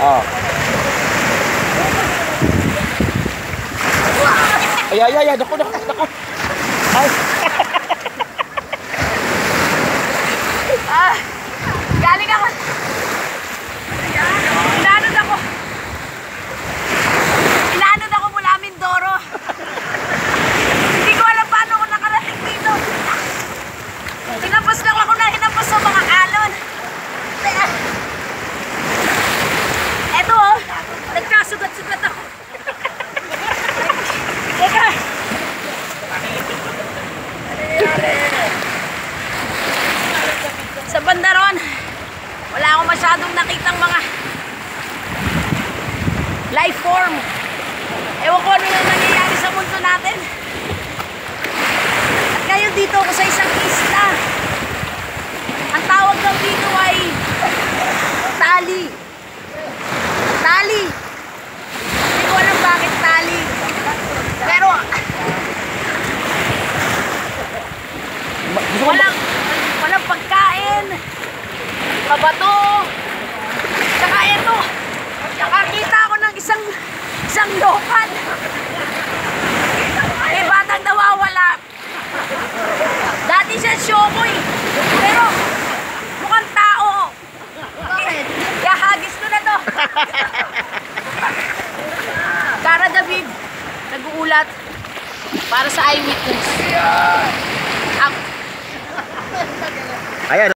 Oh. Ay, naku. Ay. Galing ako. Inanod ako mula Mindoro. Hindi ko alam paano ako nakarating dito. Hinampas lang ako na hinampas sa mga alon. Eto oh, nagkasugat-sugat ako. Teka. Sa banda ron, wala akong masyadong nakitang mga life form. Ewan ko ano yung nangyayari sa mundo natin. At ngayon dito ako sa isang isla. Ang tawag daw dito ay Tali. Tali. Hindi ko alam bakit Tali. Pero walang pagkain, mabato. Saka ito, nakakita ako ng isang lokal. May batang nawawala. Dati siya syokoy, pero mukhang tao. Bakit? Kaya hagis ko na to. Cara David, nag-uulat para sa Eyewitness. Ayan.